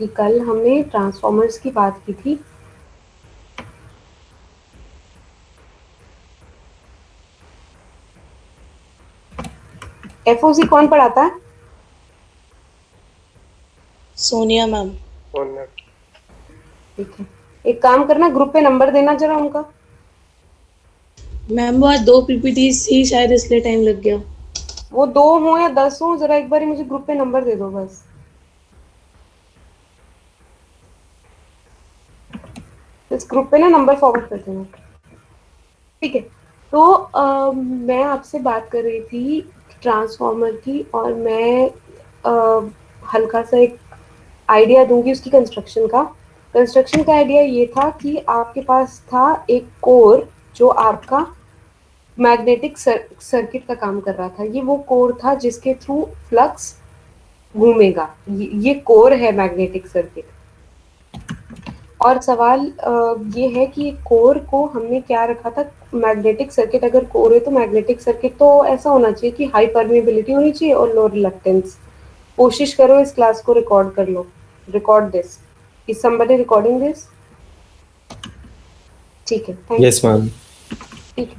कि कल हमने ट्रांसफॉर्मर्स की बात की थी। एफओसी कौन पढ़ाता है? सोनिया मैम। ठीक है, एक काम करना, ग्रुप पे नंबर देना जरा उनका। मैम वो आज 2 पीपीटी ही शायद इसलिए टाइम लग गया। वो 2 हो या 10 हो, जरा एक बार मुझे ग्रुप पे नंबर दे दो बस। इस ग्रुप पे ना नंबर फॉरवर्ड कर देना। ठीक है, तो मैं आपसे बात कर रही थी ट्रांसफॉर्मर की, और मैं हल्का सा एक आइडिया दूंगी उसकी कंस्ट्रक्शन का आइडिया ये था कि आपके पास था एक कोर जो आपका मैग्नेटिक सर्किट का काम कर रहा था। ये वो कोर था जिसके थ्रू फ्लक्स घूमेगा। ये कोर है मैग्नेटिक सर्किट। और सवाल ये है कि कोर को हमने क्या रखा था? मैग्नेटिक सर्किट अगर कोर है तो मैग्नेटिक सर्किट तो ऐसा होना चाहिए कि हाई परमेबिलिटी होनी चाहिए और लो रिलक्टेंस। कोशिश करो इस क्लास को रिकॉर्ड कर लो। Record this. Is somebody recording this? ठीक है, थैंक यस यू। मैम। ठीक है,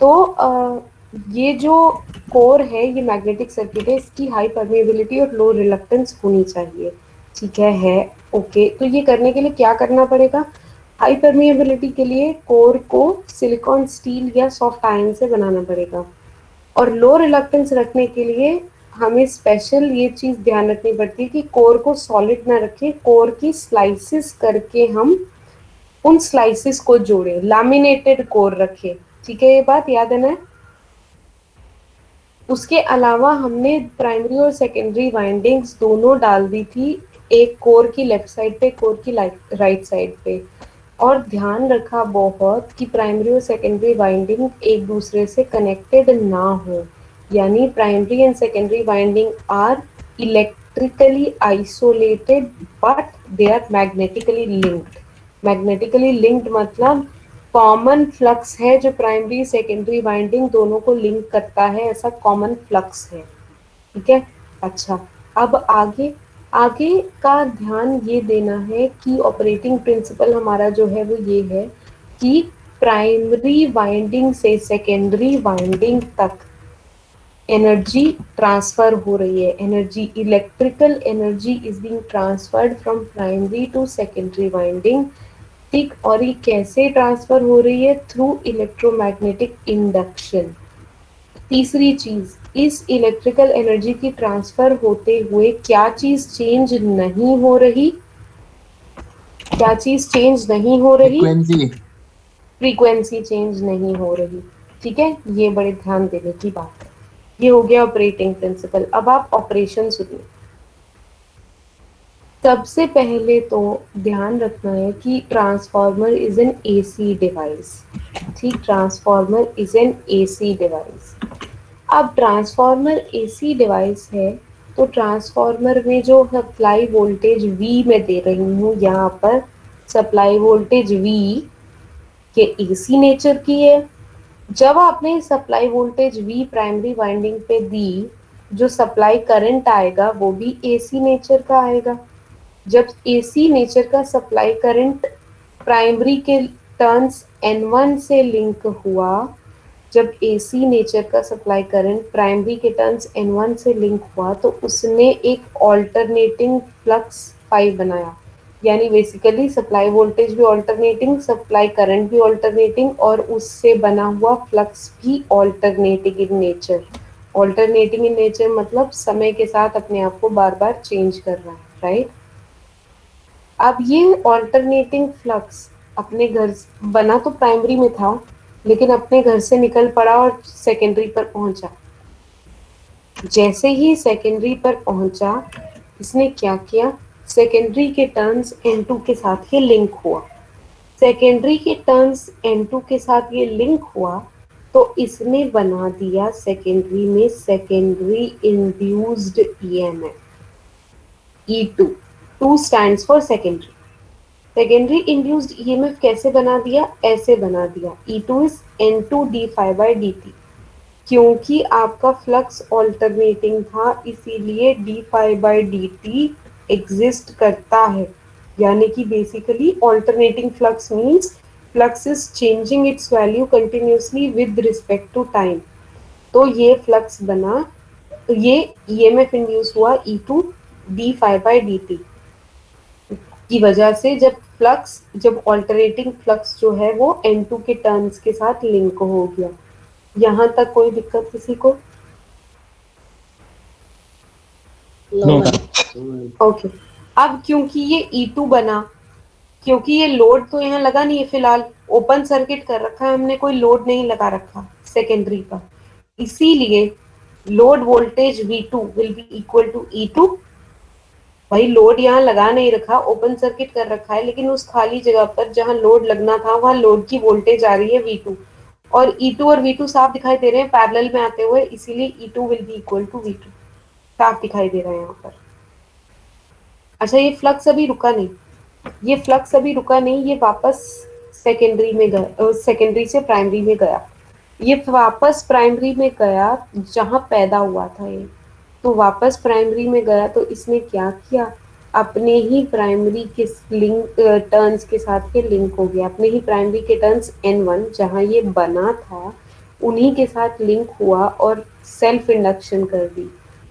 तो ये जो कोर है ये मैग्नेटिक सर्किट है, इसकी हाई परमेबिलिटी और लो रिलक्टेंस होनी चाहिए। ठीक है ओके। तो ये करने के लिए क्या करना पड़ेगा? हाई परमेबिलिटी के लिए कोर को सिलिकॉन स्टील या सॉफ्ट आयरन से बनाना पड़ेगा, और लो रिलक्टेंस रखने के लिए हमें स्पेशल ये चीज ध्यान रखनी पड़ती है कि कोर को सॉलिड ना रखें, कोर की स्लाइसिस करके हम उन स्लाइसिस को जोड़े, लैमिनेटेड कोर रखे। ठीक है, ये बात याद है ना? उसके अलावा हमने प्राइमरी और सेकेंडरी वाइंडिंग्स दोनों डाल दी थी, एक कोर की लेफ्ट साइड पे, कोर की राइट साइड पे। और ध्यान रखा बहुत कि प्राइमरी और सेकेंडरी वाइंडिंग एक दूसरे से कनेक्टेड ना हो, यानी primary and secondary winding are electrically isolated but they are magnetically linked. Magnetically linked मतलब कॉमन फ्लक्स है जो प्राइमरी सेकेंडरी वाइंडिंग दोनों को लिंक करता है, ऐसा कॉमन फ्लक्स है। ठीक है, अच्छा। अब आगे आगे का ध्यान ये देना है कि ऑपरेटिंग प्रिंसिपल हमारा जो है वो ये है कि प्राइमरी वाइंडिंग से सेकेंडरी वाइंडिंग तक एनर्जी ट्रांसफर हो रही है। Energy, electrical energy is being transferred from primary to secondary winding. ठीक, और ये कैसे ट्रांसफर हो रही है? Through electromagnetic induction. तीसरी चीज, इस इलेक्ट्रिकल एनर्जी की ट्रांसफर होते हुए क्या चीज चेंज नहीं हो रही? क्या चीज चेंज नहीं हो रही? फ्रीक्वेंसी। फ्रीक्वेंसी चेंज नहीं हो रही। ठीक है, ये बड़े ध्यान देने की बात है। ये हो गया ऑपरेटिंग प्रिंसिपल। अब आप ऑपरेशन सुनिए। सबसे पहले तो ध्यान रखना है कि transformer is an AC device. ठीक, transformer is an AC device. अब ट्रांसफार्मर एसी डिवाइस है तो ट्रांसफार्मर में जो सप्लाई वोल्टेज वी मैं दे रही हूँ यहाँ पर, सप्लाई वोल्टेज वी के एसी नेचर की है। जब आपने supply voltage V primary winding पे दी, जो सप्लाई करंट आएगा वो भी एसी नेचर का आएगा। जब एसी नेचर का सप्लाई करंट प्राइमरी के टर्न्स N1 से लिंक हुआ, जब एसी नेचर का सप्लाई करंट प्राइमरी के टर्न्स N1 से लिंक हुआ तो उसने एक ऑल्टरनेटिंग फ्लक्स फाई बनाया। यानी बेसिकली सप्लाई वोल्टेज भी ऑल्टरनेटिंग, सप्लाई करंट भी ऑल्टरनेटिंग, और उससे बना हुआ फ्लक्स भी alternating in nature. Alternating in nature मतलब समय के साथ अपने आप को बार बार चेंज कर रहा है, राइट? अब ये ऑल्टरनेटिंग फ्लक्स अपने घर बना तो प्राइमरी में था, लेकिन अपने घर से निकल पड़ा और सेकेंडरी पर पहुंचा। जैसे ही सेकेंडरी पर पहुंचा, इसने क्या किया? सेकेंडरी के टर्न्स N2 के साथ ये लिंक हुआ। सेकेंडरी के टर्न्स N2 के साथ ये लिंक हुआ तो इसने बना दिया सेकेंडरी में secondary induced EMF E2। 2 stands for secondary. Secondary induced EMF कैसे बना दिया? ऐसे बना दिया, E2 is N2 d phi by dt। क्योंकि आपका फ्लक्स ऑल्टरनेटिंग था इसीलिए d phi by dt exist करता है, यानी कि basically alternating flux means flux is changing its value continuously with respect to time. तो ये फ्लक्स बना, ये ईएमएफ इंड्यूस हुआ E two d phi by d t की वजह से, जब ऑल्टरनेटिंग फ्लक्स जो है वो N2 के टर्न्स के साथ लिंक हो गया। यहाँ तक कोई दिक्कत किसी को? No ma'am. ओके। अब क्योंकि ये E2 बना, क्योंकि ये लोड तो यहाँ लगा नहीं है फिलहाल, ओपन सर्किट कर रखा है हमने, कोई लोड नहीं लगा रखा सेकेंडरी का, इसीलिए load voltage V2 will be equal to E2। भाई लोड यहाँ लगा नहीं रखा, ओपन सर्किट कर रखा है, लेकिन उस खाली जगह पर जहाँ लोड लगना था वहां लोड की वोल्टेज आ रही है V2, और E2 और V2 साफ दिखाई दे रहे हैं पैरेलल में आते हुए, इसीलिए E2 will be equal to V2 साफ दिखाई दे रहा है यहाँ पर। अच्छा, ये फ्लक्स अभी रुका नहीं, ये फ्लक्स अभी रुका नहीं, ये वापस सेकेंडरी में गया, सेकेंडरी से प्राइमरी में गया, ये वापस प्राइमरी में गया जहां पैदा हुआ था ये, तो वापस प्राइमरी में गया, तो इसने क्या किया, अपने ही प्राइमरी के लिंक टर्न्स के साथ ये लिंक हो गया, अपने ही प्राइमरी के टर्न्स N1 जहां ये बना था उन्हीं के साथ लिंक हुआ और सेल्फ इंडक्शन कर दी।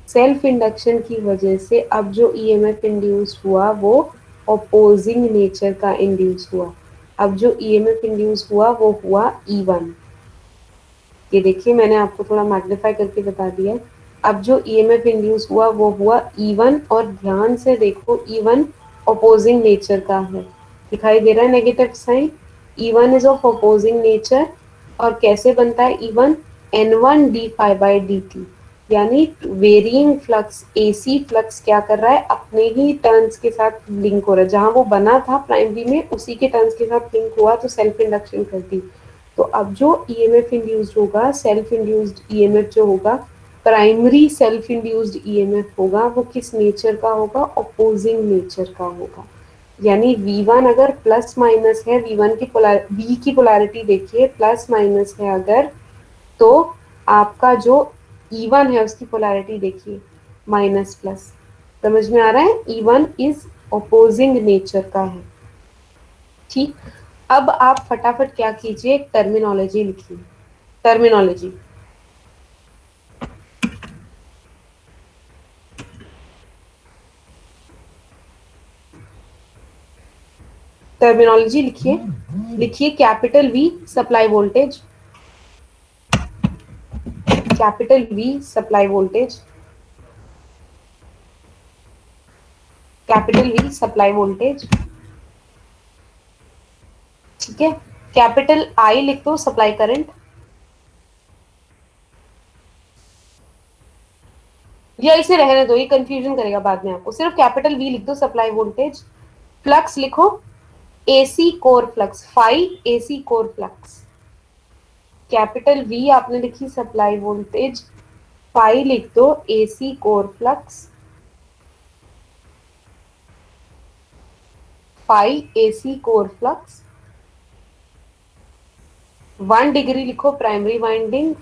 सेल्फ इंडक्शन की वजह से अब जो ईएमएफ इंड्यूस हुआ वो अपोजिंग नेचर का इंड्यूस हुआ। अब जो ईएमएफ इंड्यूस हुआ वो हुआ E1। ये देखिए मैंने आपको थोड़ा मैग्नीफाई करके बता दिया। अब जो ईएमएफ इंड्यूस हुआ वो हुआ E1, और ध्यान से देखो E1 अपोजिंग नेचर का है, दिखाई दे रहा है negative sign, E1 is of opposing nature. और कैसे बनता है E1? N1 d phi by d t, यानी वेरिइंग फ्लक्स, एसी फ्लक्स क्या कर रहा है, अपने ही टर्न्स के साथ लिंक हो रहा है, जहां वो बना था प्राइमरी में उसी के टर्न्स के साथ लिंक हुआ, तो सेल्फ इंडक्शन कर दी। तो अब जो ईएमएफ इंड्यूस्ड होगा, सेल्फ इंड्यूस्ड ईएमएफ जो होगा, प्राइमरी सेल्फ इंड्यूस्ड ईएमएफ होगा, वो किस नेचर का होगा, अपोजिंग नेचर का होगा। यानी V1 अगर प्लस माइनस है, V1 की V की पोलैरिटी देखिए प्लस माइनस है अगर, तो आपका जो E1 है उसकी पोलैरिटी देखिए माइनस प्लस। समझ में आ रहा है? E1 इज अपोजिंग नेचर का है। ठीक, अब आप फटाफट क्या कीजिए, टर्मिनोलॉजी लिखिए। टर्मिनोलॉजी, टर्मिनोलॉजी लिखिए। लिखिए capital V supply voltage, capital V supply voltage, capital V supply voltage, ठीक है। कैपिटल I लिख दो सप्लाई करंट, या इसे रहने दो, ये कंफ्यूजन करेगा बाद में आपको, सिर्फ कैपिटल V लिख दो सप्लाई वोल्टेज। फ्लक्स लिखो AC core flux, phi AC core flux, capital V आपने लिखी सप्लाई वोल्टेज, फाई लिख दो AC core flux, phi AC core flux. 1 degree लिखो प्राइमरी वाइंडिंग,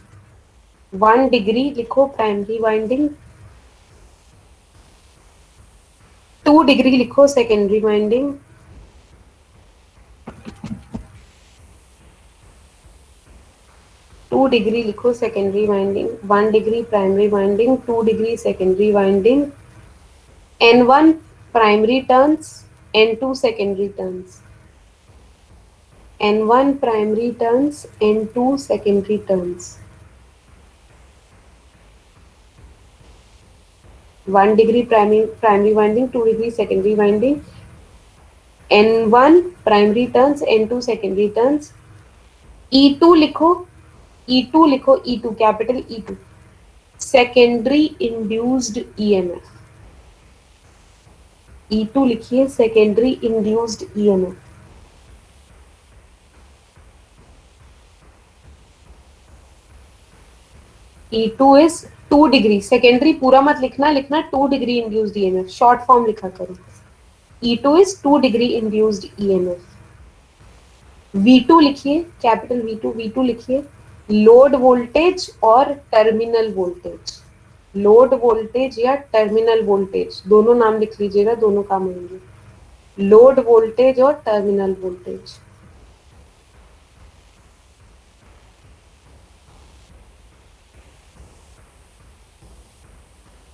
1 डिग्री लिखो प्राइमरी वाइंडिंग, 2 डिग्री लिखो सेकेंडरी वाइंडिंग, 2 डिग्री लिखो secondary winding, 1 degree primary winding, 2 degree secondary winding, N1 primary turns, N2 secondary turns, N1 primary turns, N2 secondary turns, 1 degree primary winding, 2 degree secondary winding, N1 primary turns, N2 secondary turns. E2 लिखो, E2 लिखो, E2 capital E2 secondary induced EMF, E2 लिखिए secondary induced EMF. E2 is 2 degree, secondary पूरा मत लिखना, लिखना 2 degree induced EMF, short form लिखा करो। E2 is 2 degree induced EMF. V2 लिखिए कैपिटल V2, V2 लिखिए लोड वोल्टेज और टर्मिनल वोल्टेज, लोड वोल्टेज या टर्मिनल वोल्टेज, दोनों नाम लिख लीजिएगा, दोनों काम होंगे। लोड वोल्टेज और टर्मिनल वोल्टेज।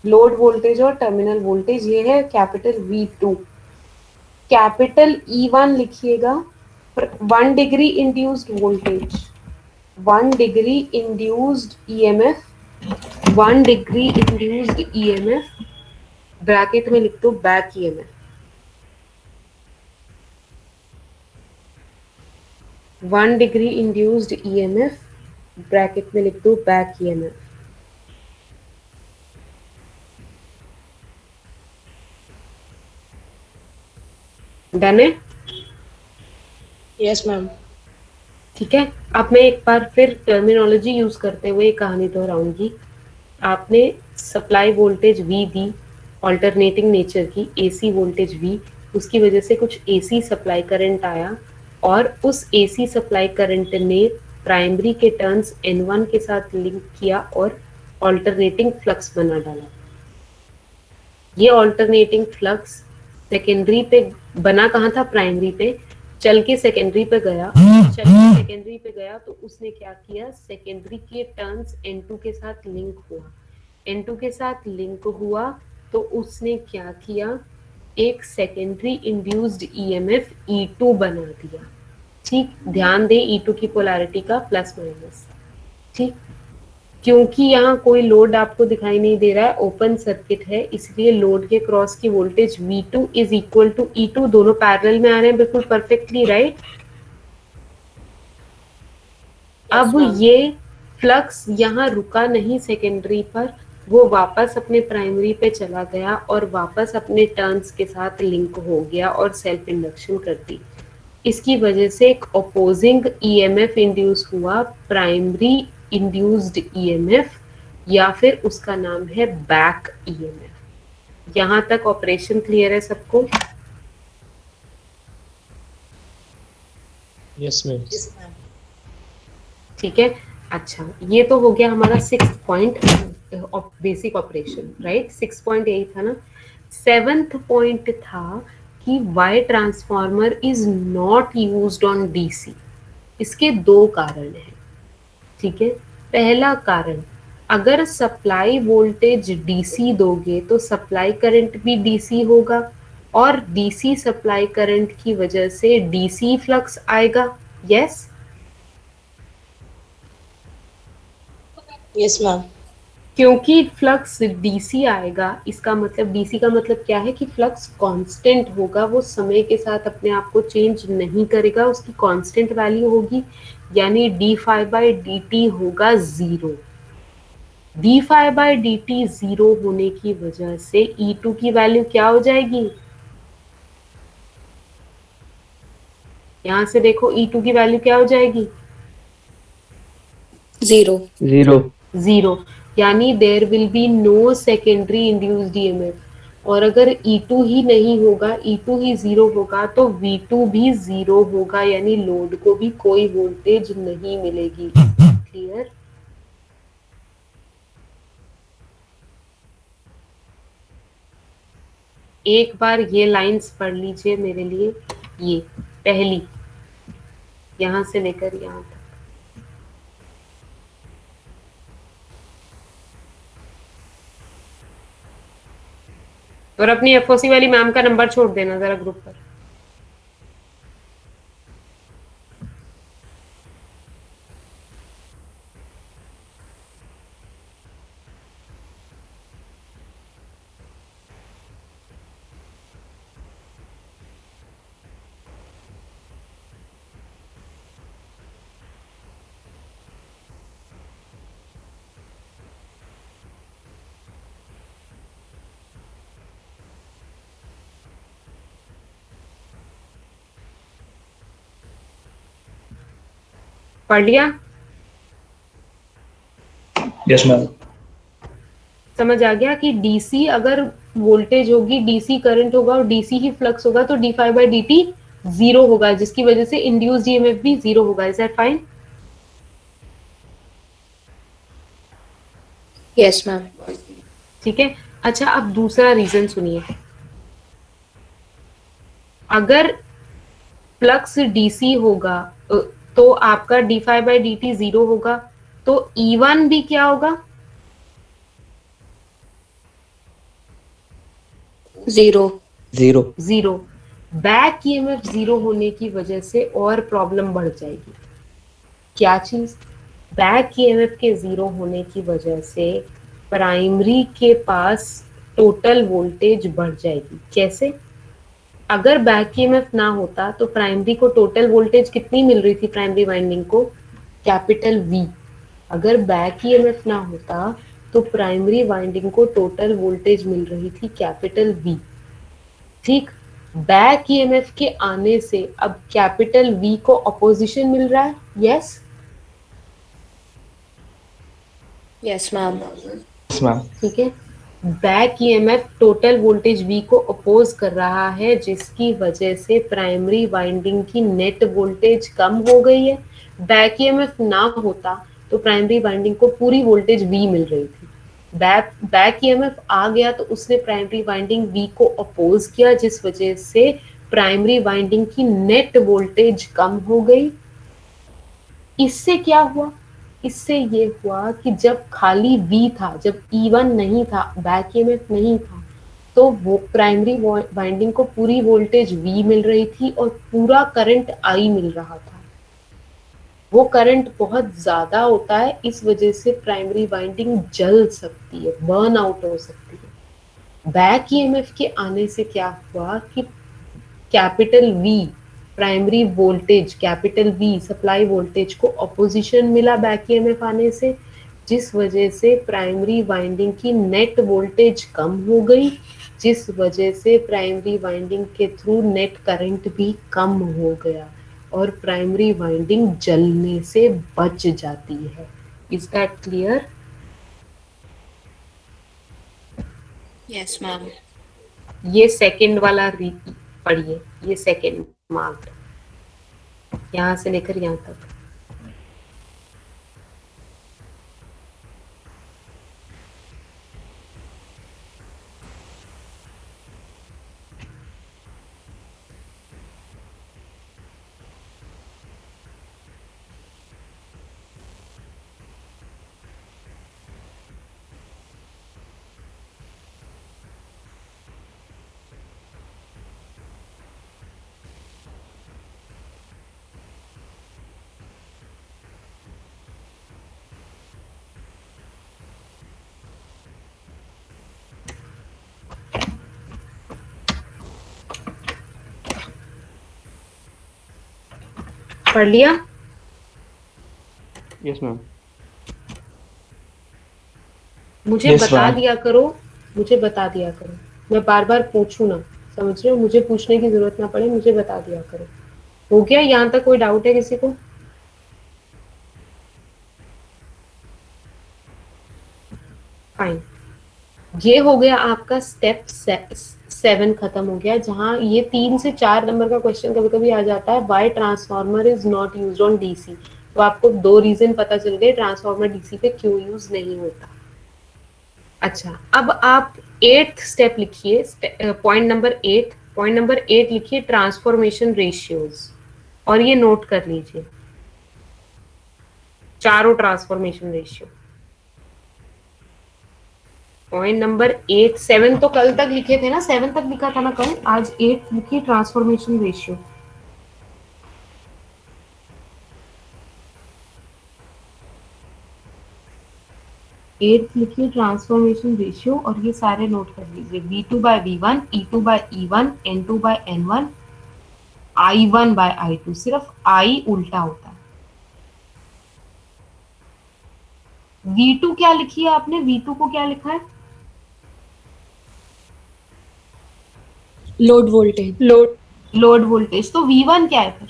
लोड वोल्टेज और टर्मिनल वोल्टेज ये है कैपिटल V2। कैपिटल E1 लिखिएगा, 1 degree induced voltage, 1 degree induced EMF, 1 degree induced EMF, bracket में लिख दो back EMF, 1 degree induced EMF, bracket में लिख दो बैक EMF। डन है? Yes ma'am. ठीक है, अब मैं एक बार फिर टर्मिनोलॉजी यूज करते हुए एक कहानी दोहराऊंगी। आपने सप्लाई वोल्टेज V दी, ऑल्टरनेटिंग नेचर की AC वोल्टेज V, उसकी वजह से कुछ AC सप्लाई करंट आया और उस AC सप्लाई करंट ने प्राइमरी के टर्न्स N1 के साथ लिंक किया और ऑल्टरनेटिंग फ्लक्स बना डाला। ये ऑल्टरनेटिंग फ्लक्स सेकेंडरी पे बना कहाँ था? प्राइमरी पे। चल के सेकेंडरी पे गया, तो उसने क्या किया? सेकेंडरी के टर्न्स N2 के साथ लिंक हुआ। N2 के साथ लिंक हुआ तो उसने क्या किया? एक सेकेंडरी इंड्यूस्ड EMF E2 बना दिया। ठीक, ध्यान दें E2 की पोलैरिटी का प्लस माइनस। ठीक, क्योंकि यहाँ कोई लोड आपको दिखाई नहीं दे रहा है, ओपन सर्किट है, इसलिए लोड के क्रॉस की voltage V2 is equal to E2, दोनों पैरेलल में आ रहे हैं बिल्कुल परफेक्टली, राइट? अब ये फ्लक्स यहाँ रुका नहीं सेकेंडरी पर, वो वापस अपने प्राइमरी पे चला गया और वापस अपने टर्न्स के साथ लिंक हो गया और सेल्फ इंडक्शन कर दी। इसकी वजह से एक अपोजिंग EMF इंड्यूस हुआ, प्राइमरी इंड्यूस्ड EMF, या फिर उसका नाम है बैक EMF। यहां तक ऑपरेशन क्लियर है सबको? Yes ma'am. ठीक है, अच्छा, ये तो हो गया हमारा 6th point of basic operation, right? 6 point यही था ना। 7th पॉइंट था कि why transformer is not used on DC। इसके दो कारण हैं, ठीक है? पहला कारण, अगर सप्लाई वोल्टेज DC दोगे तो सप्लाई करंट भी DC होगा और DC सप्लाई करंट की वजह से DC फ्लक्स आएगा। यस? Yes ma'am. क्योंकि फ्लक्स DC आएगा, इसका मतलब DC का मतलब क्या है कि फ्लक्स कांस्टेंट होगा, वो समय के साथ अपने आप को चेंज नहीं करेगा, उसकी कांस्टेंट वैल्यू होगी, यानी d∅dt होगा 0। d∅dt 0 होने की वजह से E2 की वैल्यू क्या हो जाएगी? यहां से देखो E2 की वैल्यू क्या हो जाएगी? 0 0, यानी there will be no secondary induced EMF। और अगर E2 ही नहीं होगा, E2 ही 0 होगा तो V2 भी 0 होगा, यानी लोड को भी कोई वोल्टेज नहीं मिलेगी। क्लियर? एक बार ये लाइंस पढ़ लीजिए मेरे लिए, ये पहली, यहां से लेकर यहां तक। और अपनी FOC वाली मैम का नंबर छोड़ देना जरा ग्रुप पर। पढ़ लिया? Yes ma'am. समझ आ गया कि DC अगर वोल्टेज होगी, DC करंट होगा और DC ही फ्लक्स होगा तो d∅dt 0 होगा, जिसकी वजह से इंड्यूस्ड EMF भी 0 होगा। Is that fine? yes ma'am ठीक है। अच्छा, अब दूसरा रीजन सुनिए। अगर फ्लक्स डीसी होगा तो आपका d phi by d t zero होगा, तो E1 भी क्या होगा? Zero. Zero. Zero. Back EMF zero होने की वजह से और प्रॉब्लम बढ़ जाएगी। क्या चीज? बैक ईएमएफ के जीरो होने की वजह से प्राइमरी के पास टोटल वोल्टेज बढ़ जाएगी। कैसे? अगर बैक ईएमएफ ना होता तो प्राइमरी को टोटल वोल्टेज कितनी मिल रही थी? प्राइमरी वाइंडिंग को कैपिटल वी। अगर बैक ईएमएफ ना होता तो प्राइमरी वाइंडिंग को टोटल वोल्टेज मिल रही थी कैपिटल वी। ठीक। बैक ईएमएफ के आने से अब कैपिटल वी को अपोजिशन मिल रहा है। Yes. Yes ma'am. Yes ma'am. ठीक है। Back EMF total voltage V को अपोज कर रहा है, जिसकी वजह से प्राइमरी वाइंडिंग की नेट वोल्टेज कम हो गई है। बैक ईएमएफ ना होता तो प्राइमरी वाइंडिंग को पूरी वोल्टेज वी मिल रही थी। बैक ईएमएफ आ गया तो उसने प्राइमरी वाइंडिंग वी को अपोज किया, जिस वजह से प्राइमरी वाइंडिंग की नेट वोल्टेज कम हो गई। इससे क्या हुआ? इससे ये हुआ कि जब खाली V था, जब E1 नहीं था, बैक ईएमएफ नहीं था, तो वो प्राइमरी वाइंडिंग को पूरी वोल्टेज V मिल रही थी और पूरा करंट I मिल रहा था। वो करंट बहुत ज्यादा होता है, इस वजह से प्राइमरी वाइंडिंग जल सकती है, बर्न आउट हो सकती है। बैक ईएमएफ के आने से क्या हुआ कि capital V primary voltage, capital V supply voltage को अपोजिशन मिला बैक ईएमएफ आने से, जिस वजह से प्राइमरी वाइंडिंग की नेट वोल्टेज कम हो गई, जिस वजह से प्राइमरी वाइंडिंग के थ्रू नेट करंट भी कम हो गया और प्राइमरी वाइंडिंग जलने से बच जाती है। Is that clear? Yes ma'am. ये सेकंड वाला पढ़िए, ये सेकंड मार्क्ड, यहां से लेकर यहां तक। पढ़ लिया? Yes ma'am. मुझे Yes, बता ma'am. दिया करो, मुझे बता दिया करो। मैं बार बार पूछू ना, समझ रहे हो? मुझे पूछने की जरूरत ना पड़े, मुझे बता दिया करो। हो गया? यहाँ तक कोई डाउट है किसी को? फाइन। ये हो गया आपका स्टेप 7 खत्म हो गया, जहां ये 3 से 4 नंबर का क्वेश्चन कभी कभी आ जाता है, why transformer is not used on DC. तो आपको 2 रीजन पता चल गए ट्रांसफार्मर डीसी पे क्यों यूज नहीं होता। अच्छा, अब आप 8th स्टेप लिखिए, पॉइंट नंबर 8 लिखिए, ट्रांसफॉर्मेशन रेशियोज, और ये नोट कर लीजिए चारों ट्रांसफॉर्मेशन रेशियो। पॉइंट नंबर 8, 7 तो कल तक लिखे थे ना, 7 तक लिखा था ना कल, आज 8 लिखिए, ट्रांसफॉर्मेशन रेशियो। एट लिखिए ट्रांसफॉर्मेशन रेशियो, और ये सारे नोट कर लीजिए, V2/V1, E2/E1, N2/N1, I1/I2। सिर्फ I उल्टा होता है। V2 क्या लिखी है आपने? V2 को क्या लिखा है? Load voltage. Load voltage. तो V1 क्या है फिर?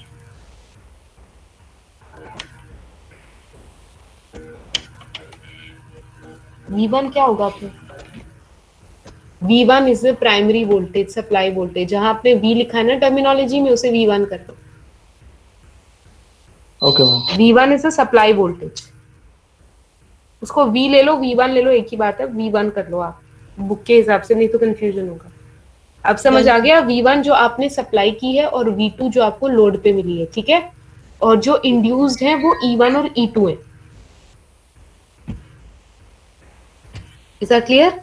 V1 क्या होगा फिर? V1 is the primary voltage, supply voltage. जहां आपने V लिखा है ना टर्मिनोलॉजी में, उसे V1 कर दो। Okay ma'am. V1 is the supply voltage. उसको V ले लो, V1 ले लो, एक ही बात है, V1 कर लो आप। बुक के हिसाब से, नहीं तो कंफ्यूजन होगा। अब समझ आ गया, V1 जो आपने सप्लाई की है और V2 जो आपको लोड पे मिली है, ठीक है, और जो इंड्यूस्ड है वो E1 और E2 है। Is that clear?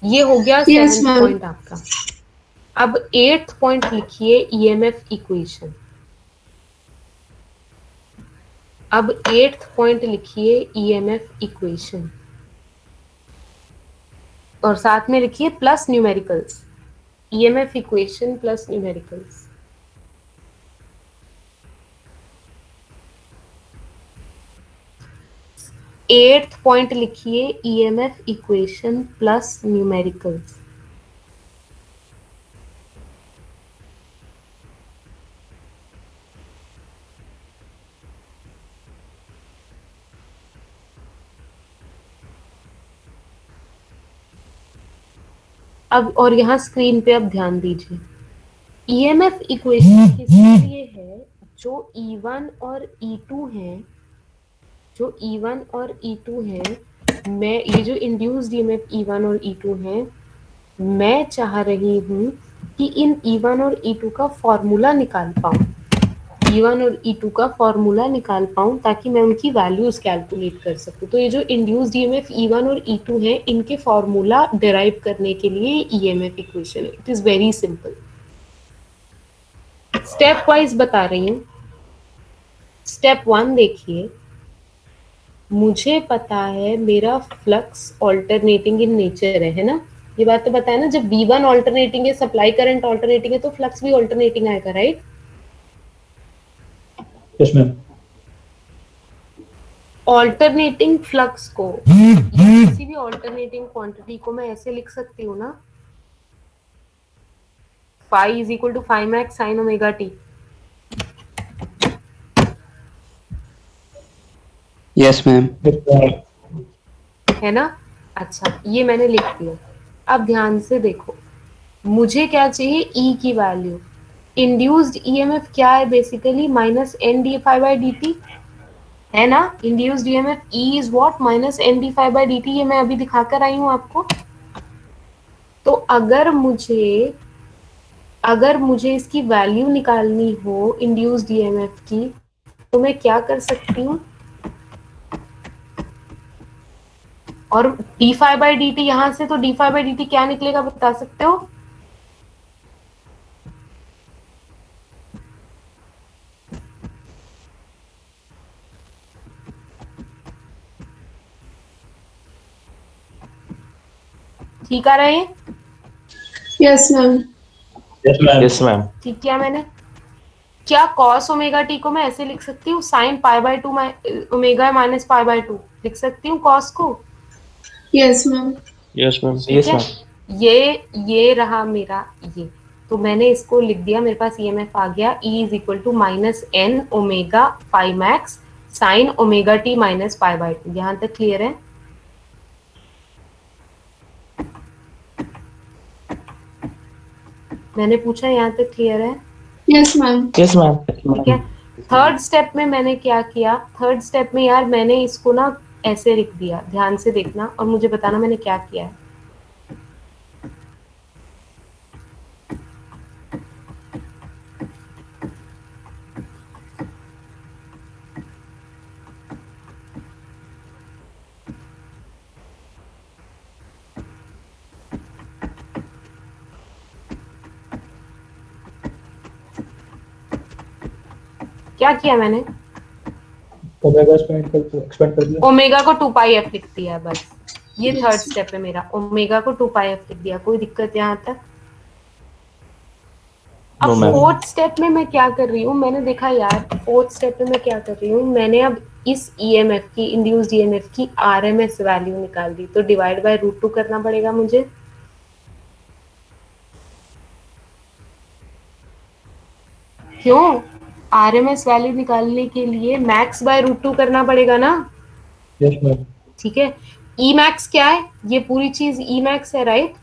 ये हो गया Yes, 7th ma'am. पॉइंट आपका। अब 8th पॉइंट लिखिए, EMF इक्वेशन। अब 8th पॉइंट लिखिए EMF इक्वेशन, और साथ में लिखिए plus numericals, EMF equation plus numericals. Eighth point लिखिए EMF इक्वेशन प्लस न्यूमेरिकल्स। अब और यहाँ स्क्रीन पे अब ध्यान दीजिए, EMF इक्वेशन किसके लिए है? जो E1 और E2 हैं, जो E1 और E2 हैं, मैं ये जो इंड्यूस्ड EMF E1 और E2 हैं, मैं चाह रही हूँ कि इन E1 और E2 का फॉर्मूला निकाल पाऊँ, E1 और E2 का फॉर्मूला निकाल पाऊँ ताकि मैं उनकी वैल्यूज कैलकुलेट कर सकूँ। तो ये जो इंड्यूस्ड EMF E1 और E2 हैं, इनके फॉर्मूला डिराइव करने के लिए EMF इक्वेशन है। It is very simple, step wise बता रही हूँ। स्टेप 1 देखिए, मुझे पता है मेरा फ्लक्स ऑल्टरनेटिंग इन नेचर है ना? ये बात तो बताया ना, जब V1 ऑल्टरनेटिंग है, सप्लाई करंट ऑल्टरनेटिंग है, तो फ्लक्स भी ऑल्टरनेटिंग आएगा, right? Yes ma'am. Alternating flux को या किसी भी ऑल्टरनेटिंग क्वांटिटी को मैं ऐसे लिख सकती हूँ ना, phi is equal to phi max sin omega t। Yes ma'am. है ना? अच्छा, ये मैंने लिख दिया। अब ध्यान से देखो, मुझे क्या चाहिए? E की वैल्यू। इंड्यूस्ड EMF क्या है? Basically minus n d phi by d t, है ना? Induced EMF E is what? Minus n d phi by d t. ये मैं अभी दिखाकर आई हूँ आपको। तो अगर मुझे इसकी वैल्यू निकालनी हो इंड्यूस्ड EMF की, तो मैं क्या कर सकती हूँ? और d phi by d t यहां से, तो d phi by d t क्या निकलेगा, बता सकते हो? ठीक आ रहे हैं? Yes, ma'am. Yes ma'am. Yes ma'am. ठीक किया मैंने। क्या कॉस ओमेगा टी को मैं ऐसे लिख सकती हूँ, sine pi by to omega minus pi by to लिख सकती हूँ कॉस को? Yes, ma'am. Yes ma'am. ठीक है, ये रहा मेरा ये। तो मैंने इसको लिख दिया, मेरे पास EMF आ गया, E is equal to minus n omega pi max sine omega t minus pi by two. यहाँ तक क्लियर है? मैंने पूछा, यहाँ तक क्लियर है? Yes, ma'am. Yes ma'am. ठीक है। थर्ड स्टेप में मैंने क्या किया? थर्ड स्टेप में यार मैंने इसको ना ऐसे लिख दिया, ध्यान से देखना और मुझे बताना मैंने क्या किया है। क्या किया मैंने? ओमेगा एक्सपेंड कर दिया। ओमेगा को 2 पाई एफ लिख दिया बस। ये थर्ड स्टेप है मेरा, ओमेगा को 2 पाई एफ लिख दिया। कोई दिक्कत यहाँ तक? अब No, ma'am. फोर्थ स्टेप में मैं क्या कर रही हूँ, मैंने देखा यार, फोर्थ स्टेप में मैं क्या कर रही हूँ, मैंने अब इस EMF की, इंड्यूस्ड EMF की RMS वैल्यू निकाल दी। तो डिवाइड बाय रूट 2 करना पड़ेगा मुझे। क्यों? RMS वैल्यू निकालने के लिए मैक्स बाय रूट 2 करना पड़ेगा ना? Yes ma'am. ठीक है। E मैक्स क्या है? ये पूरी चीज E मैक्स है, right?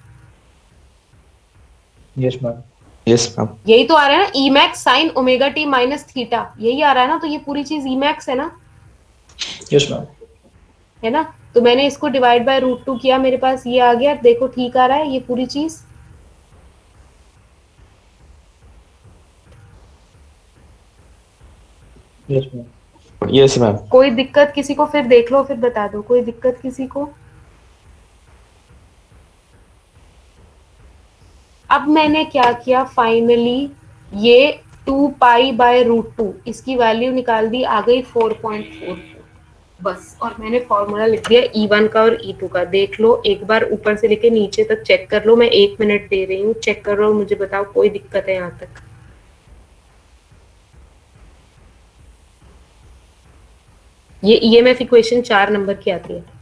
Yes ma'am. Yes ma'am. यही तो आ रहा है ना, E max sine omega t minus theta, यही आ रहा है ना? तो ये पूरी चीज E मैक्स है ना? Yes ma'am. है ना? तो मैंने इसको डिवाइड बाय √2 किया, मेरे पास ये आ गया। देखो ठीक आ रहा है ये पूरी चीज। Yes ma'am. Yes ma'am. कोई दिक्कत किसी को? फिर देख लो, फिर बता दो। कोई दिक्कत किसी को? अब मैंने क्या किया फाइनली, ये 2π/√2 इसकी वैल्यू निकाल दी, आ गई 4.44 बस। और मैंने फॉर्मूला लिख दिया E1 का और E2 का। देख लो एक बार, ऊपर से लेके नीचे तक चेक कर लो। मैं 1 मिनट दे रही हूँ, चेक कर लो, मुझे बताओ कोई दिक्कत है यहाँ तक? ये EMF इक्वेशन 4 नंबर की आती है।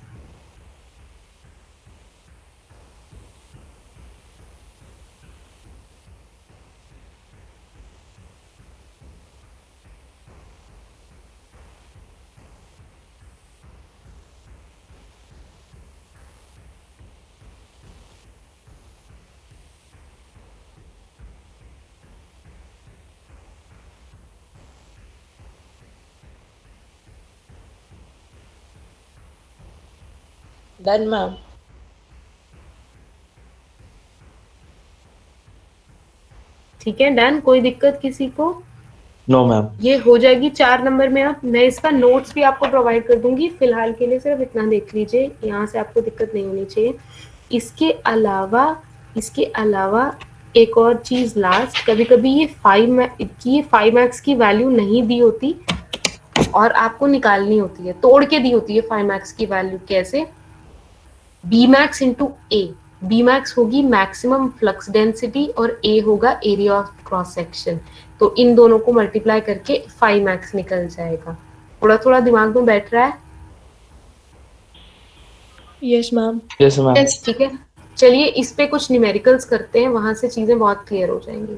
Done ma'am. ठीक है, डन। कोई दिक्कत किसी को? No ma'am. ये हो जाएगी 4 नंबर में। अब मैं इसका नोट्स भी आपको प्रोवाइड कर दूंगी, फिलहाल के लिए सिर्फ इतना देख लीजिए, यहाँ से आपको दिक्कत नहीं होनी चाहिए। इसके अलावा एक और चीज लास्ट, कभी कभी ये 5 मैक्स की वैल्यू नहीं दी होती और आपको निकालनी होती है, तोड़ के दी होती है 5 मैक्स की वैल्यू। कैसे? बी मैक्स इंटू ए। बी मैक्स होगी मैक्सिमम फ्लक्स डेंसिटी और ए होगा एरिया ऑफ क्रॉस सेक्शन। तो इन दोनों को मल्टीप्लाई करके 5 मैक्स निकल जाएगा। थोड़ा थोड़ा दिमाग में बैठ रहा है? Yes ma'am. Yes ma'am. Yes. ठीक है, चलिए इस पे कुछ न्यूमेरिकल्स करते हैं, वहां से चीजें बहुत क्लियर हो जाएंगी।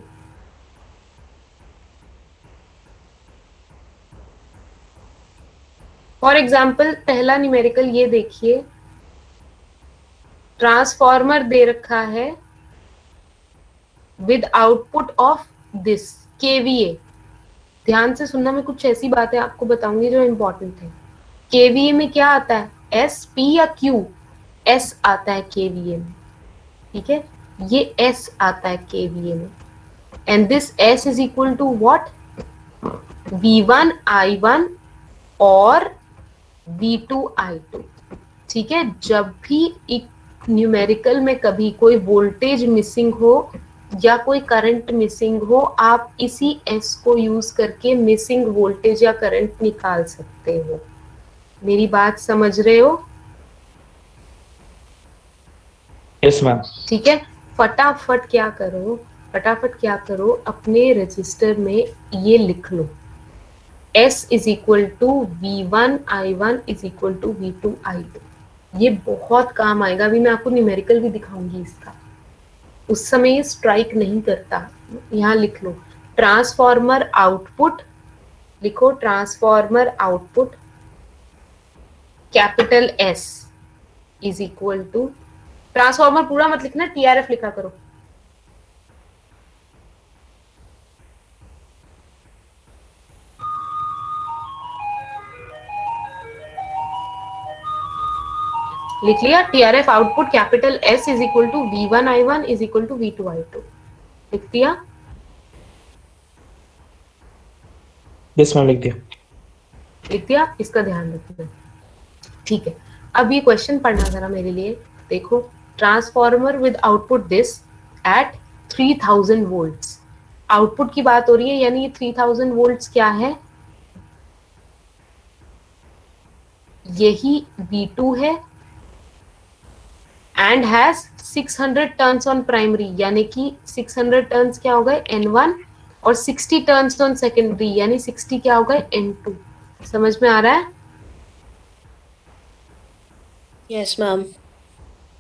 फॉर एग्जाम्पल पहला न्यूमेरिकल ये देखिए, ट्रांसफॉर्मर दे रखा है with output of this KVA. ध्यान से सुनना, मैं कुछ ऐसी बातें आपको बताऊंगी जो इंपॉर्टेंट है। केवीए में क्या आता है? एस, पी या क्यू? एस आता है केवीए में, ठीक है, ये एस आता है केवीए में। And this S is equal to what? V1 I1 और V2 I2। ठीक है, जब भी एक न्यूमेरिकल में कभी कोई वोल्टेज मिसिंग हो या कोई करंट मिसिंग हो, आप इसी एस को यूज करके मिसिंग वोल्टेज या करंट निकाल सकते हो। मेरी बात समझ रहे हो? Yes ma'am. ठीक है, फटाफट क्या करो, अपने रजिस्टर में ये लिख लो, S is equal to V1 I1 is equal to V2 I2। ये बहुत काम आएगा, अभी मैं आपको न्यूमेरिकल भी दिखाऊंगी इसका, उस समय ये स्ट्राइक नहीं करता। यहाँ लिख लो ट्रांसफॉर्मर आउटपुट, लिखो transformer output capital S is equal to, transformer पूरा मत लिखना, TRF लिखा करो। लिख लिया? TRF output capital S is equal to V1 I1 is equal to V2 I2। लिख दिया? यस मैम, लिख दिया। लिख दिया? इसका ध्यान रखना। ठीक है, अब ये क्वेश्चन पढ़ना जरा मेरे लिए। देखो, transformer with output this eight 3000 volts. Output की बात हो रही है, यानी ये 3000 वोल्ट्स क्या है? यही V2 है and has 600 turns on primary, यानी कि 600 टर्न्स क्या हो गए? N1, और 60 टर्न्स ऑन सेकेंडरी, यानी 60 क्या हो गए? N2। समझ में आ रहा है? Yes, ma'am.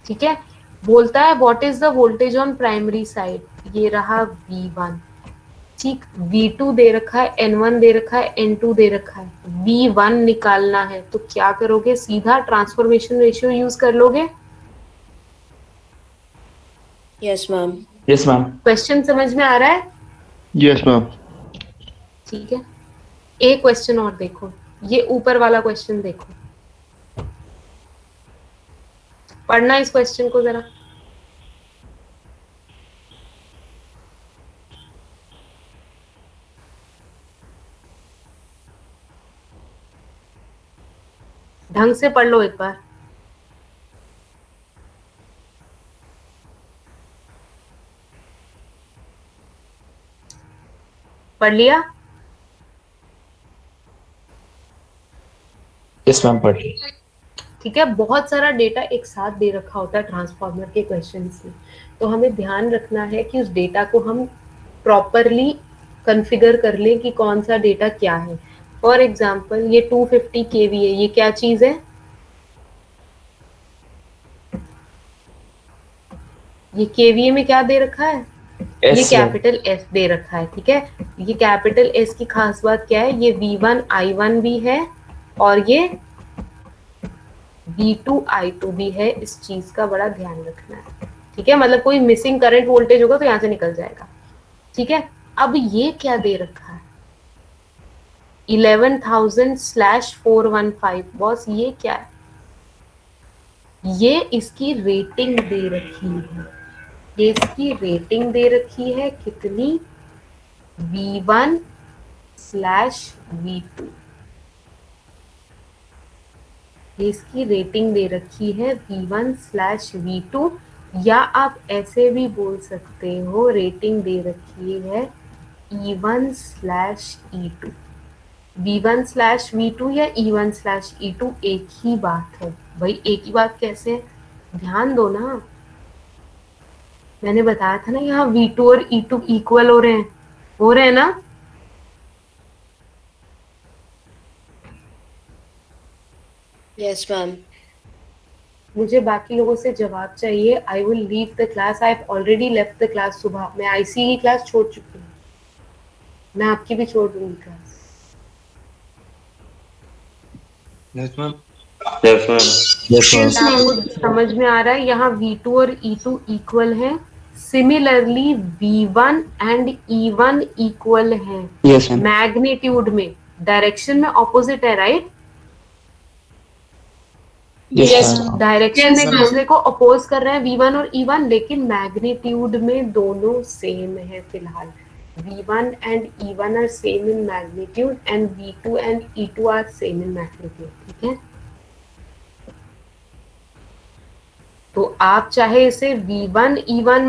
ठीक है, बोलता है what is the voltage on primary side, ये रहा V1। ठीक, V2 दे रखा है, N1 दे रखा है, N2 दे रखा है, V1 निकालना है। तो क्या करोगे? सीधा ट्रांसफॉर्मेशन रेशियो यूज कर लोगे। Yes, ma'am. Yes ma'am. Question समझ में आ रहा है? Yes ma'am. ठीक है, एक क्वेश्चन और देखो, ये ऊपर वाला क्वेश्चन देखो। पढ़ना इस क्वेश्चन को जरा। ढंग से पढ़ लो एक बार। पढ़ लिया? यस मैम, पढ़ ली। ठीक है, बहुत सारा डेटा एक साथ दे रखा होता है ट्रांसफॉर्मर के क्वेश्चन में, तो हमें ध्यान रखना है कि उस डेटा को हम प्रॉपरली कॉन्फ़िगर कर लें कि कौन सा डेटा क्या है। फॉर एग्जांपल ये 250 केवी है, ये क्या चीज है? ये केवीए में क्या दे रखा है? ये कैपिटल एस दे रखा है। ठीक है, ये कैपिटल एस की खास बात क्या है? ये V1 I1 भी है और ये V2 I2 भी है। इस चीज का बड़ा ध्यान रखना है। ठीक है, मतलब कोई मिसिंग करंट वोल्टेज होगा तो यहाँ से निकल जाएगा। ठीक है, अब ये क्या दे रखा है? 11,000/415। बॉस ये क्या है? ये इसकी रेटिंग दे रखी है। ये इसकी रेटिंग दे रखी है कितनी? V1/V2। ये इसकी रेटिंग दे रखी है V1/V2, या आप ऐसे भी बोल सकते हो रेटिंग दे रखी है E1/E2। V1/V2 या E1/E2 एक ही बात है भाई। एक ही बात कैसे है? ध्यान दो ना, मैंने बताया था ना यहाँ V2 और E2 इक्वल हो रहे हैं ना। Yes, ma'am. मुझे बाकी लोगों से जवाब चाहिए। I will leave the class. I have already left the class. सुबह मैं आईसी की क्लास छोड़ चुकी हूँ, मैं आपकी भी छोड़ दूंगी class. Yes ma'am. Yes ma'am. Yes ma'am. Yes, आपको ma'am. समझ में आ रहा है? यहाँ V2 और E2 इक्वल है। Similarly V1 and E1 equal है। Yes ma'am. मैग्नीट्यूड में, डायरेक्शन में ऑपोजिट है, राइट? Yes, डायरेक्शन में Yes, एक ma'am. दूसरे को अपोज कर रहे हैं V1 और E1, लेकिन मैग्नीट्यूड में दोनों सेम है फिलहाल। V1 and E1 are same in magnitude and V2 and E2 are same in magnitude। ठीक है, तो आप चाहे इसे V1 E1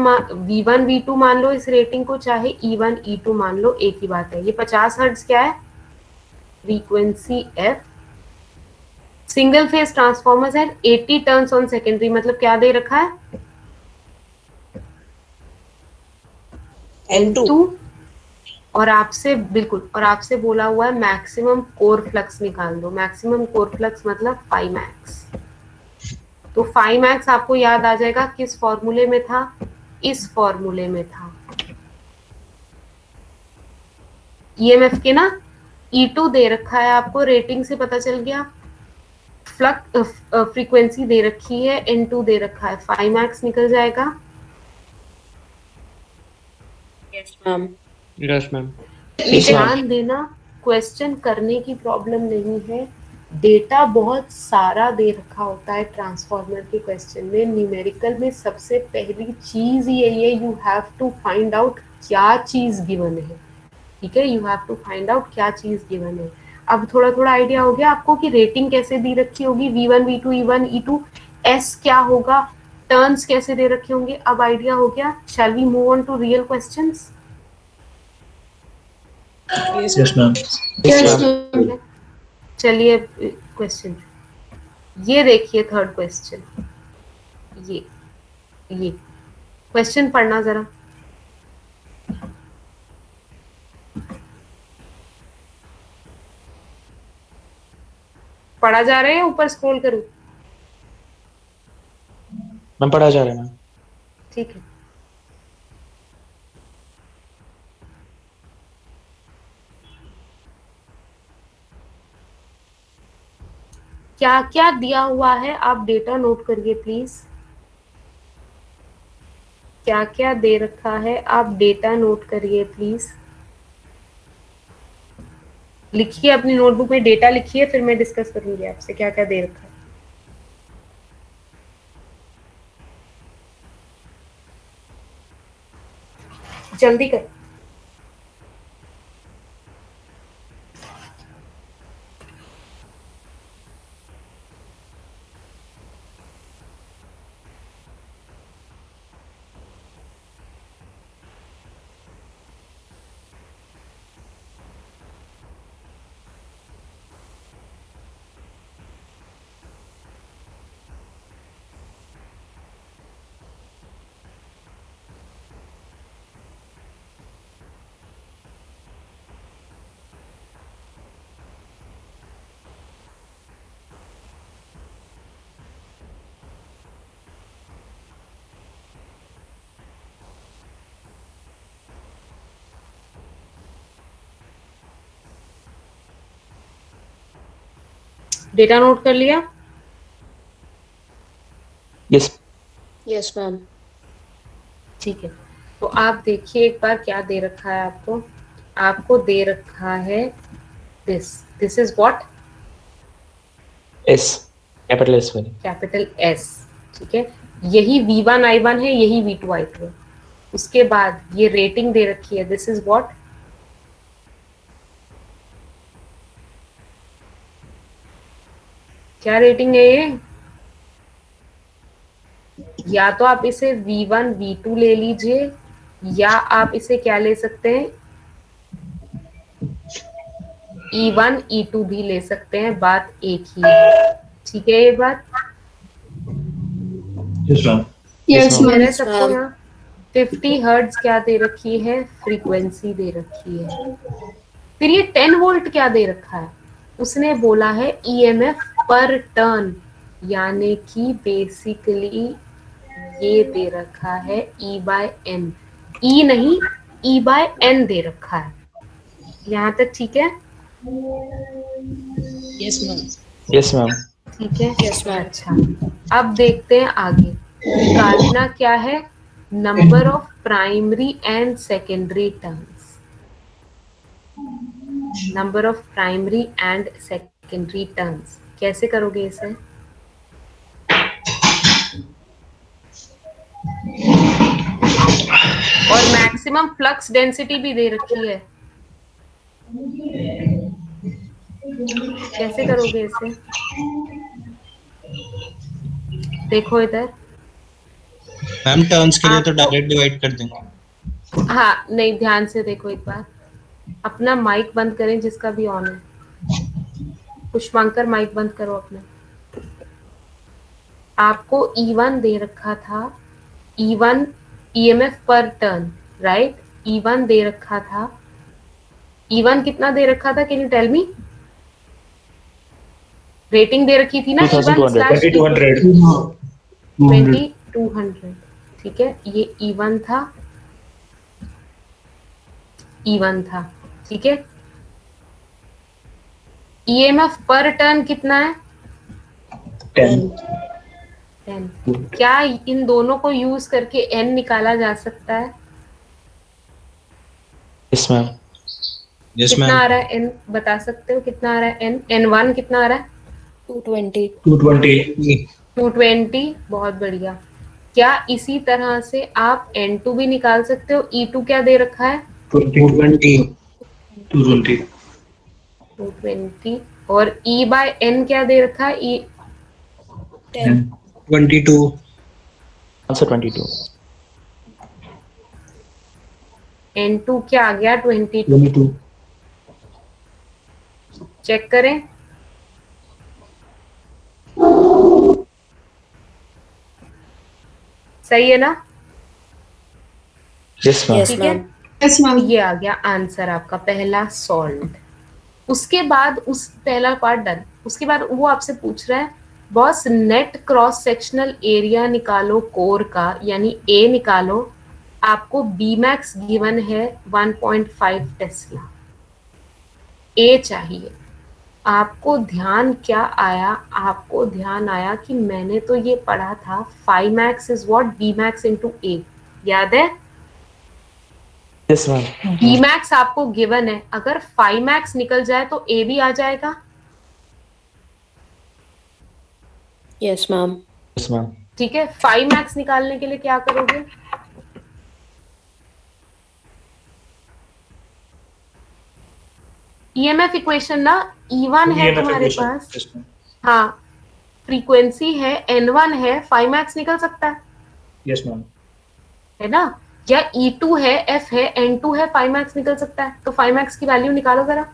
V1 V2 मान लो इस रेटिंग को, चाहे E1 E2 मान लो, एक ही बात है। ये 50 हर्ट्ज क्या है? Frequency F। Single phase transformers है। 80 टर्न्स ऑन सेकेंडरी, मतलब क्या दे रखा है? N2। और आपसे बिल्कुल, और आपसे बोला हुआ है मैक्सिमम कोर फ्लक्स निकाल दो। मैक्सिमम कोर फ्लक्स मतलब फाई मैक्स। तो फाई मैक्स आपको याद आ जाएगा किस फॉर्मूले में था? इस फॉर्मूले में था ईएमएफ के ना। E2 दे रखा है आपको, रेटिंग से पता चल गया। फ्लक्स फ्रीक्वेंसी दे रखी है, N2 दे रखा है, फाई मैक्स निकल जाएगा। Yes, ma'am. Yes ma'am. ध्यान देना, क्वेश्चन करने की प्रॉब्लम नहीं है। डेटा बहुत सारा दे रखा होता है ट्रांसफार्मर के क्वेश्चन में। न्यूमेरिकल में सबसे पहली चीज यही है, you have to find out क्या चीज गिवन है। ठीक है, you have to find out क्या चीज गिवन है। अब थोड़ा थोड़ा आइडिया हो गया आपको कि रेटिंग कैसे दी रखी होगी, V1 V2 E1 E2, S क्या होगा, टर्न्स कैसे दे रखे होंगे। अब आइडिया हो गया। Shall we move on to real questions? Yes ma'am. Yes, ma'am. चलिए क्वेश्चन, ये देखिए थर्ड क्वेश्चन। ये क्वेश्चन पढ़ना जरा। पढ़ा जा रहा है या ऊपर स्क्रॉल करूं? मैम पढ़ा जा रहा है मैम। ठीक है, क्या क्या दिया हुआ है आप डेटा नोट करिए प्लीज। क्या क्या दे रखा है आप डेटा नोट करिए प्लीज। लिखिए अपनी नोटबुक में, डेटा लिखिए, फिर मैं डिस्कस करूंगी आपसे क्या क्या दे रखा है। जल्दी कर। डेटा नोट कर लिया? Yes. Yes, ma'am. ठीक है, तो आप देखिए एक बार क्या दे रखा है आपको। आपको दे रखा है this is what? S. Capital S वाली. Capital S. ठीक है, यही V1 I1 है, यही V2 I2 है। उसके बाद ये रेटिंग दे रखी है, दिस इज व्हाट? क्या रेटिंग है ये? या तो आप इसे V1 V2 ले लीजिए, या आप इसे क्या ले सकते हैं, E1 E2 भी ले सकते हैं, बात एक ही है। ठीक है ये बात? Yes, ma'am. Yes, ma'am. मेरे सबको यहाँ 50 हर्ट्ज क्या दे रखी है, फ्रीक्वेंसी दे रखी है। फिर ये 10 वोल्ट क्या दे रखा है, उसने बोला है ईएमएफ पर टर्न, यानी कि बेसिकली ये दे रखा है E बाय एन, ई नहीं E बाय एन दे रखा है। यहाँ तक ठीक है? Yes, ma'am. Yes, ma'am. ठीक है। Yes, ma'am. अच्छा, अब देखते हैं आगे। निकालना क्या है, number of primary and secondary turns. Number of primary and secondary turns कैसे करोगे इसे? और मैक्सिमम फ्लक्स डेंसिटी भी दे रखी है, कैसे करोगे इसे? देखो इधर। मैम टर्न्स के लिए तो डायरेक्ट डिवाइड कर देंगे। हाँ नहीं, ध्यान से देखो एक बार। अपना माइक बंद करें जिसका भी ऑन है। पुष्पांकर माइक बंद करो अपना। आपको E1 दे रखा था, E1 EMF पर टर्न, राइट? E1 दे रखा था। E1 कितना दे रखा था, can you tell me? Rating दे रखी थी ना E1 2200. 2200. 2200। ठीक है, ये E1 था, E1 था। ठीक है, EMF पर टर्न कितना है? 10. 10। क्या इन दोनों को यूज करके n निकाला जा सकता है? Yes, ma'am. यस कितना मैम। आ रहा है n, बता सकते हो कितना आ रहा है n? N1 कितना आ रहा है? 220. 220. 220। बहुत बढ़िया। क्या इसी तरह से आप N2 भी निकाल सकते हो? E2 क्या दे रखा है? 220. 220. 220। और E बाय N क्या दे रखा है? E 10. 22। Answer 22. N2 क्या आ गया? 22। 22. चेक करें। सही है ना? Yes, ma'am. Yes, ठीक है, ma'am. ये आ गया आंसर आपका पहला सॉल्व। उसके बाद उस पहला पार्ट डन। उसके बाद वो आपसे पूछ रहा है boss net cross sectional area निकालो कोर का, यानी ए निकालो। आपको बी मैक्स गिवन है 1.5 टेस्ला, ए चाहिए। आपको ध्यान क्या आया? आपको ध्यान आया कि मैंने तो ये पढ़ा था phi max is what B max into A, याद है? Yes, ma'am. बी मैक्स आपको गिवन है, अगर फाई मैक्स निकल जाए तो ए भी आ जाएगा। Yes, ma'am. Yes, ma'am. ठीक है, फाई मैक्स निकालने के लिए क्या करोगे? ईएमएफ इक्वेशन ना, E1 है EMF तुम्हारे equation. पास, Yes, ma'am. हाँ, फ्रीक्वेंसी है N1 है, 5 मैक्स निकल सकता Yes, ma'am. है ना, या E2 है, F है, N2 है, 5 मैक्स निकल सकता है। तो 5 मैक्स की वैल्यू निकालो जरा।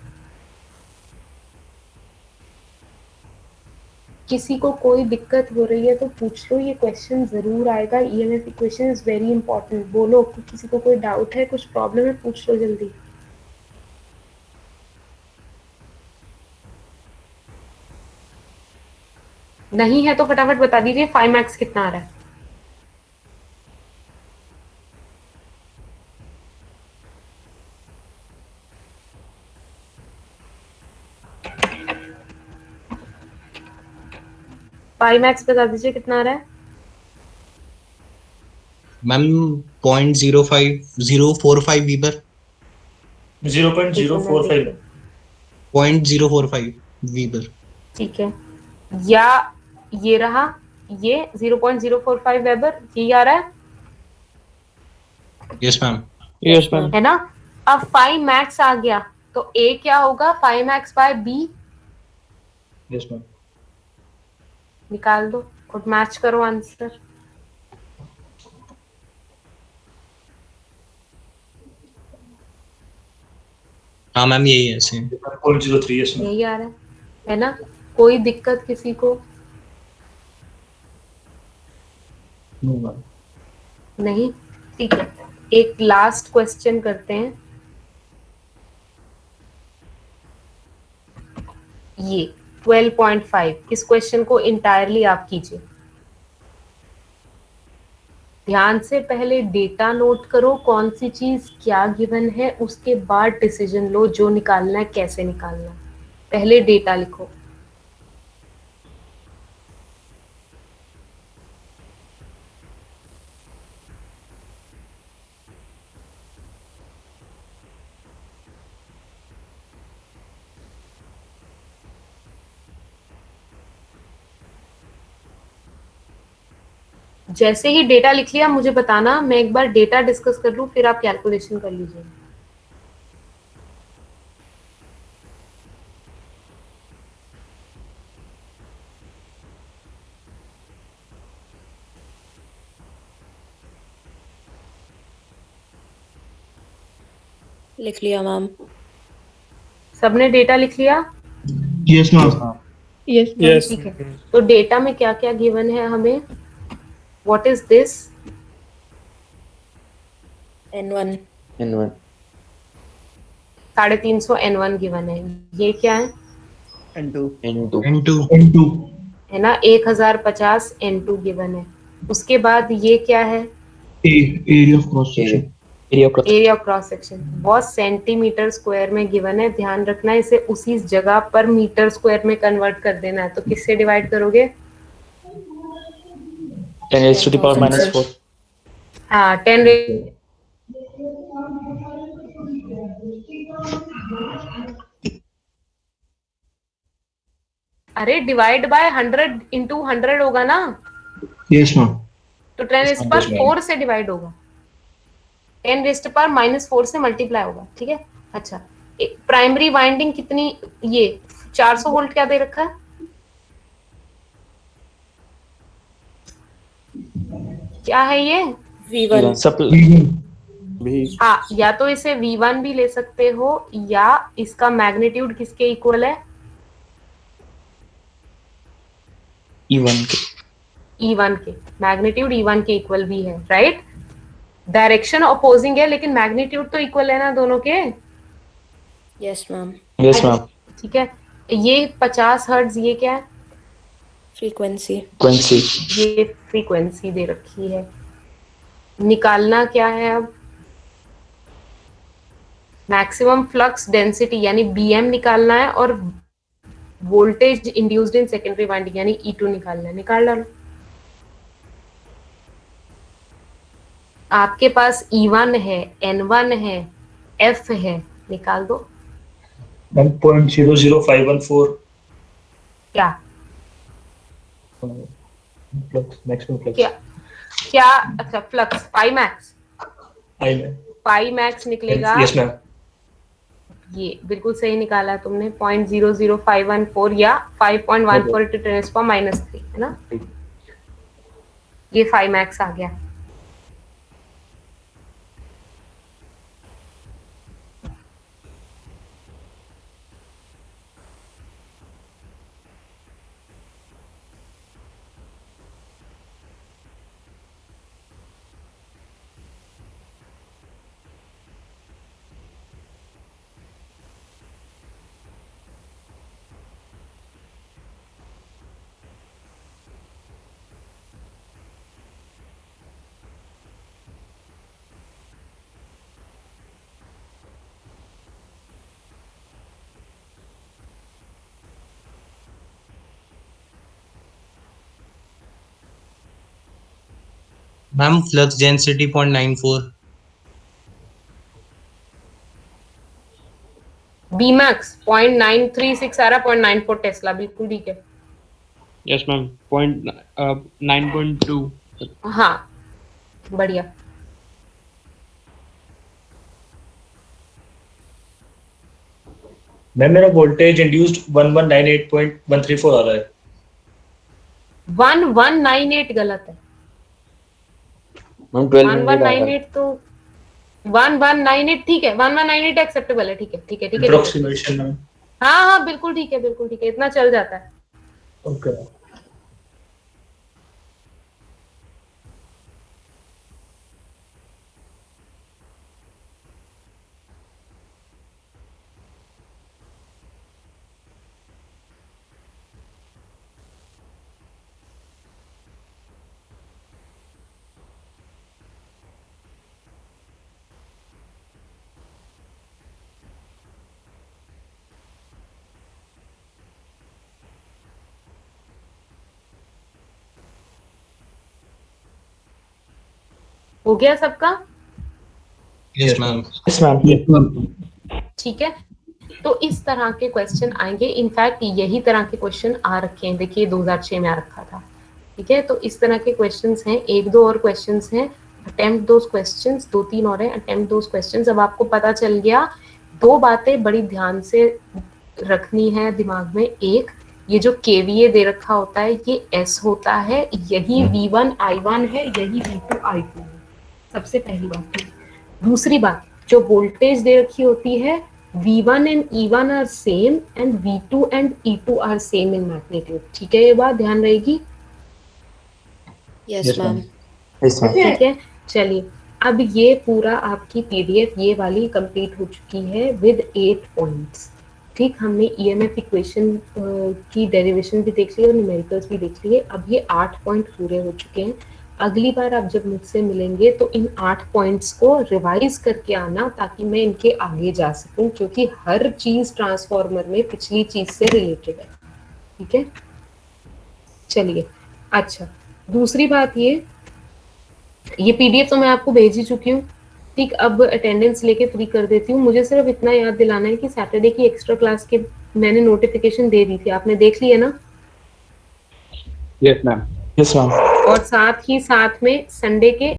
किसी को कोई दिक्कत हो रही है तो पूछ लो, ये क्वेश्चन जरूर आएगा। EMF equation is very important. बोलो, किसी को कोई डाउट है, कुछ प्रॉब्लम है, पूछ लो जल्दी। नहीं है तो फटाफट बता दीजिए 5 मैक्स कितना आ रहा है। फाइव मैक्स बता दीजिए कितना आ रहा है। मैम 0.05045 वीबर 0.045. 0.045 वीबर। ठीक है, या ये रहा, ये 0.045 वेबर, यही आ रहा है यस मैम। Yes, ma'am. है ना। अब 5 मैक्स आ गया तो ए क्या होगा, 5 max bye B, Yes, ma'am. निकाल दो, खुद मैच करो आंसर। हाँ मैम यही है सेम। 0.03. Yes, ma'am. यही आ रहा है ना। कोई दिक्कत किसी को No, ma'am. नहीं? ठीक है, एक लास्ट क्वेश्चन करते हैं। ये 12.5, इस क्वेश्चन को इंटायरली आप कीजिए। ध्यान से पहले डेटा नोट करो, कौन सी चीज क्या गिवन है, उसके बाद डिसीजन लो जो निकालना है, कैसे निकालना है। पहले डेटा लिखो। जैसे ही डेटा लिख लिया मुझे बताना, मैं एक बार डेटा डिस्कस कर लूं, फिर आप कैलकुलेशन कर लीजिए। लिख लिया मैम। सबने डेटा लिख लिया? Yes, ma'am. Yes, ma'am. Yes. ठीक है, तो डेटा में क्या क्या गिवन है हमें? What is this? N1 N1. 350 N1 given है। ये क्या है? N2. N2. है ना, 1050 N2 गिवन है। उसके बाद ये क्या है? Area of cross section. Area cross. Area of cross section. बहुत सेंटीमीटर स्क्वायर में गिवन है, ध्यान रखना है, इसे उसी जगह पर मीटर स्क्वायर में कन्वर्ट कर देना है। तो किससे डिवाइड करोगे? 10 raised to the power minus 4. हाँ, 10 अरे डिवाइड बाय 100 इंटू 100 होगा ना, Yes, ma'am. तो 10 रेस्ट पर 4 से डिवाइड होगा, 10 रेस्ट पर माइनस 4 से मल्टीप्लाई होगा। ठीक है, अच्छा, प्राइमरी वाइंडिंग कितनी, ये 400 वोल्ट क्या दे रखा है? क्या है ये? V1 हाँ, या तो इसे V1 भी ले सकते हो, या इसका मैग्नीट्यूड किसके इक्वल है? E1 के. E1 के, मैग्नीट्यूड E1 के इक्वल भी है, राइट। डायरेक्शन अपोजिंग है लेकिन मैग्नीट्यूड तो इक्वल है ना दोनों के। Yes ma'am. Yes, ma'am. ठीक है, ये 50 हर्ट्ज, ये क्या है? फ्रीक्वेंसी। Frequency. ये फ्रीक्वेंसी दे रखी है। निकालना क्या है अब? मैक्सिमम फ्लक्स डेंसिटी यानी BM निकालना है, और voltage induced in secondary winding यानी E2 निकालना है। निकाल डालो। आपके पास E1 है, N1 है, F है, निकाल दो। 1.00514. क्या Flux, maximum flux. क्या क्या? अच्छा, flux 5 max, I know. 5 max निकलेगा। Yes, ma'am. ये बिल्कुल सही निकाला तुमने, 0.00514 या 5.14 × 10⁻³ है ना, ये 5 मैक्स आ गया। Ma'am flux density 0.94। B max 0.936 आ रहा, 0.94 टेस्ला, बिल्कुल ठीक है। Yes ma'am, 9.2। हाँ बढ़िया। मैम मेरा वोल्टेज इंड्यूस्ड 1198.134 आ रहा है। 1198 गलत है। 1198 तो 1198 ठीक है, 1198 एक्सेप्टेबल है, ठीक है ठीक है ठीक है। Approximation ma'am. हाँ हाँ बिल्कुल ठीक है, बिल्कुल ठीक है, इतना चल जाता है। ओके। हो गया सबका? Yes ma'am. Yes ma'am. ठीक है, तो इस तरह के क्वेश्चन आएंगे। इनफैक्ट यही तरह के क्वेश्चन आ रखे हैं, देखिए 2006 में आ रखा था। ठीक है, तो इस तरह के क्वेश्चंस हैं, एक दो और क्वेश्चंस हैं। अटेम्प्ट दोस क्वेश्चंस, 2-3 और हैं, अटेम्प्ट दोस क्वेश्चंस। अब आपको पता चल गया, दो बातें बड़ी ध्यान से रखनी है दिमाग में। एक, ये जो केवीए दे रखा होता है ये एस होता है, यही V1 I1 है, यही V2 I2 है, सबसे पहली बात। दूसरी बात, जो वोल्टेज दे रखी होती है V1 and E1 are same and V2 and E2 are same in magnitude। ठीक है, ये बात ध्यान रहेगी। Yes ma'am. Yes ma'am. ठीक है, चलिए अब ये पूरा आपकी पीडीएफ ये वाली कंप्लीट हो चुकी है विद 8 पॉइंट्स। ठीक, हमने ईएमएफ इक्वेशन की डेरिवेशन भी देख ली और न्यूमेरिकल्स भी देख लिए। अब ये 8 पॉइंट पूरे हो चुके हैं। अगली बार आप जब मुझसे मिलेंगे तो इन 8 पॉइंट्स को रिवाइज करके आना, ताकि मैं इनके आगे जा सकूं, क्योंकि हर चीज ट्रांसफार्मर में पिछली चीज से रिलेटेड है। ठीक है, चलिए। अच्छा, दूसरी बात ये पीडीएफ तो मैं आपको भेज ही चुकी हूँ। ठीक, अब अटेंडेंस लेके फ्री कर देती हूँ। मुझे सिर्फ इतना याद दिलाना है कि सैटरडे की एक्स्ट्रा क्लास के मैंने नोटिफिकेशन दे दी थी, आपने देख लिया ना? Yes ma'am. Yes ma'am. और साथ ही साथ में संडे के